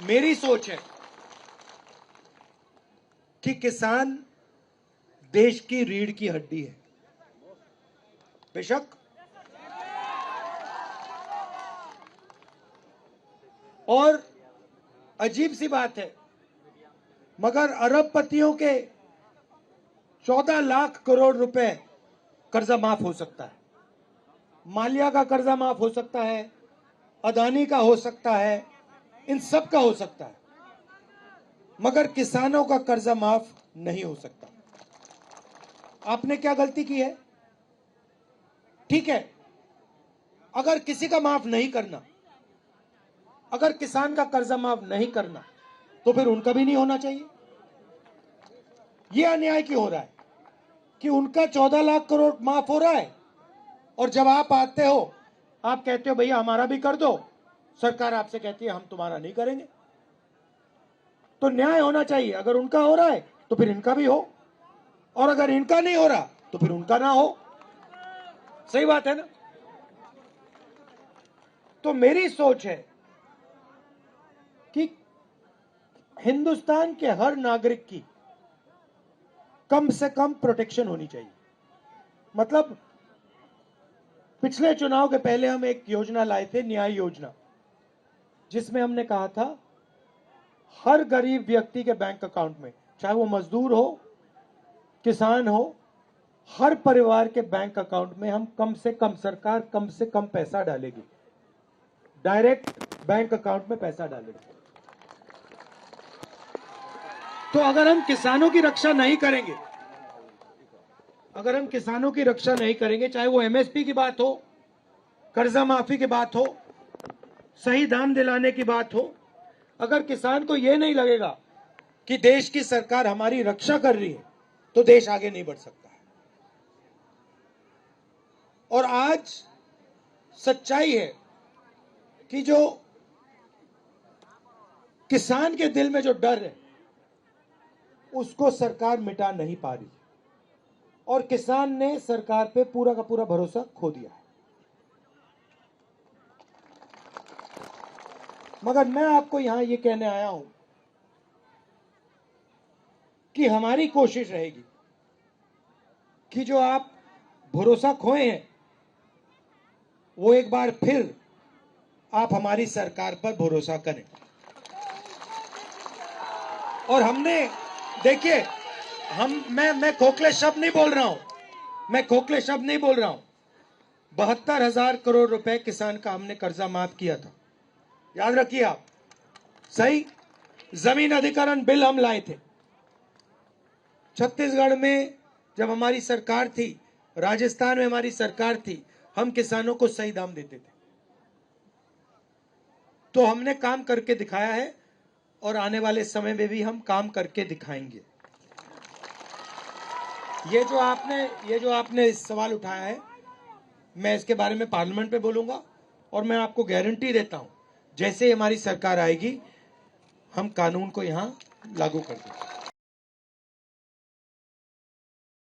मेरी सोच है कि किसान देश की रीढ़ की हड्डी है। बेशक और अजीब सी बात है, मगर अरबपतियों के 14 लाख करोड़ रुपए कर्जा माफ हो सकता है, माल्या का कर्जा माफ हो सकता है, अदानी का हो सकता है, इन सब का हो सकता है, मगर किसानों का कर्जा माफ नहीं हो सकता। आपने क्या गलती की है? ठीक है, अगर किसी का माफ नहीं करना, अगर किसान का कर्जा माफ नहीं करना, तो फिर उनका भी नहीं होना चाहिए। यह अन्याय क्यों हो रहा है कि उनका 14 लाख करोड़ माफ हो रहा है और जब आप आते हो, आप कहते हो भैया हमारा भी कर दो, सरकार आपसे कहती है हम तुम्हारा नहीं करेंगे। तो न्याय होना चाहिए, अगर उनका हो रहा है तो फिर इनका भी हो, और अगर इनका नहीं हो रहा तो फिर उनका ना हो। सही बात है ना? तो मेरी सोच है कि हिंदुस्तान के हर नागरिक की कम से कम प्रोटेक्शन होनी चाहिए। मतलब पिछले चुनाव के पहले हम एक योजना लाए थे, न्याय योजना, जिसमें हमने कहा था हर गरीब व्यक्ति के बैंक अकाउंट में, चाहे वो मजदूर हो, किसान हो, हर परिवार के बैंक अकाउंट में हम कम से कम, सरकार कम से कम पैसा डालेगी, डायरेक्ट बैंक अकाउंट में पैसा डालेगी। तो अगर हम किसानों की रक्षा नहीं करेंगे, अगर हम किसानों की रक्षा नहीं करेंगे, चाहे वो एमएसपी की बात हो, कर्जा माफी की बात हो, सही दाम दिलाने की बात हो, अगर किसान को यह नहीं लगेगा कि देश की सरकार हमारी रक्षा कर रही है, तो देश आगे नहीं बढ़ सकता है। और आज सच्चाई है कि जो किसान के दिल में जो डर है, उसको सरकार मिटा नहीं पा रही, और किसान ने सरकार पे पूरा का पूरा भरोसा खो दिया है। मगर मैं आपको यहां ये कहने आया हूं कि हमारी कोशिश रहेगी कि जो आप भरोसा खोए हैं, वो एक बार फिर आप हमारी सरकार पर भरोसा करें। और हमने, देखिए, मैं खोखले शब्द नहीं बोल रहा हूं, मैं खोखले शब्द नहीं बोल रहा हूं। 72,000 करोड़ रुपए किसान का हमने कर्जा माफ किया था, याद रखिए आप। सही, जमीन अधिग्रहण बिल हम लाए थे छत्तीसगढ़ में जब हमारी सरकार थी, राजस्थान में हमारी सरकार थी, हम किसानों को सही दाम देते थे। तो हमने काम करके दिखाया है, और आने वाले समय में भी हम काम करके दिखाएंगे। ये जो आपने सवाल उठाया है, मैं इसके बारे में पार्लियामेंट में बोलूंगा, और मैं आपको गारंटी देता हूं जैसे हमारी सरकार आएगी, हम कानून को यहां लागू कर देंगे।